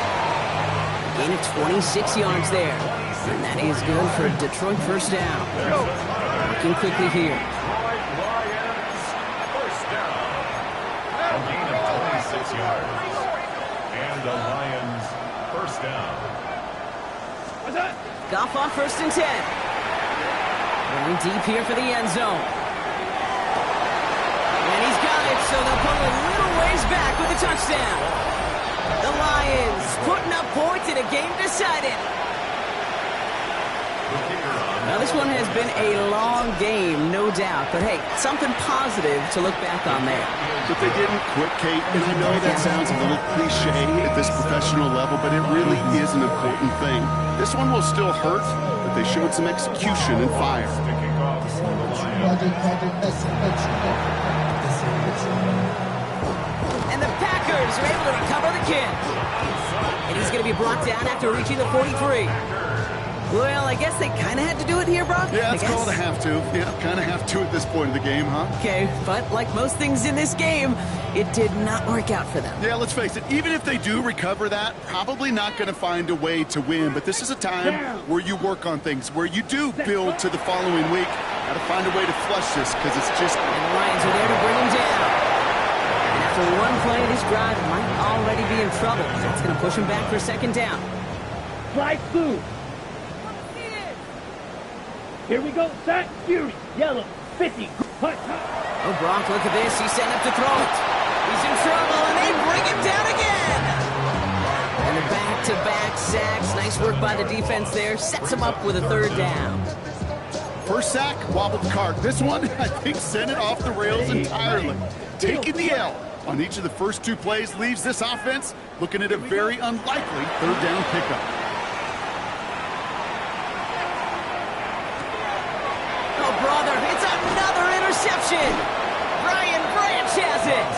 Gain of 26 yards there. And that is good for Detroit 1st down. Working quickly here. First down. A gain of 26 yards. And the Lions 1st down. Goff on 1st and 10. Going deep here for the end zone. And he's got it, so they'll pull a little ways back with a touchdown. The Lions putting up points in a game decided. Now, this one has been a long game, no doubt. But, hey, something positive to look back on there. But they didn't quit, Kate. And I know that sounds a little cliche at this professional level, but it really is an important thing. This one will still hurt, but they showed some execution and fire. And the Packers are able to recover the kick. And he's going to be brought down after reaching the 43. Well, I guess they kind of had to do it here, Brock. Yeah, it's called a have to. Yeah, kind of have to at this point of the game, huh? Okay, but like most things in this game, it did not work out for them. Yeah, let's face it, even if they do recover that, probably not going to find a way to win. But this is a time where you work on things, where you do build to the following week. Got to find a way to flush this because it's just... And the Lions are there to bring him down. And after one play, this drive might already be in trouble. That's going to push him back for a second down. Fly through. Here we go. Sack. Fury. Yellow. 50. Hut. Oh, Brock, look at this. He's setting up to throw it. He's in trouble, and they bring him down again. And the back-to-back sacks. Nice work by the defense there. Sets him up with a third down. First sack, wobbled the cart. This one, I think, sent it off the rails entirely. Taking the L on each of the first two plays leaves this offense looking at a very unlikely third down pickup. Oh, brother, it's another interception. Brian Branch has it.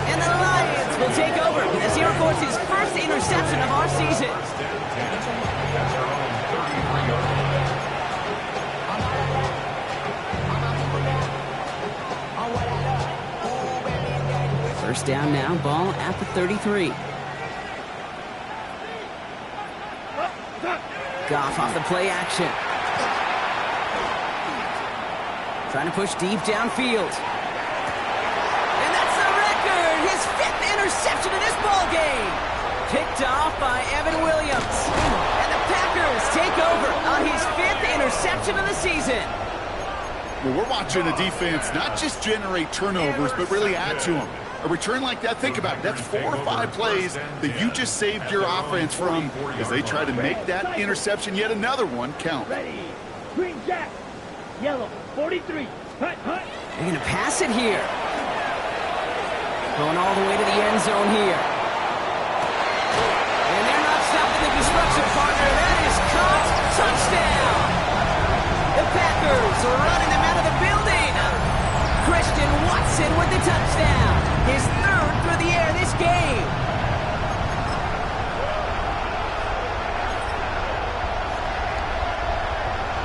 And the Lions will take over as he records his first interception of our season. First down now, ball at the 33. Goff off the play action. Trying to push deep downfield. And that's the record! His 5th interception in this ball game. Picked off by Evan Williams. And the Packers take over on his 5th interception of the season. Well, we're watching a defense not just generate turnovers, but really add to them. A return like that, think about it, that's 4 or 5 plays that you just saved your offense from as they try to make that interception, yet another one, count. Ready. Green Jack. Yellow. 43. Hut. They're going to pass it here. Going all the way to the end zone here. And they're not stopping the destruction, partner. That is caught. Touchdown. The Packers are running them out of the building. Christian Watson with the touchdown. His 3rd through the air this game.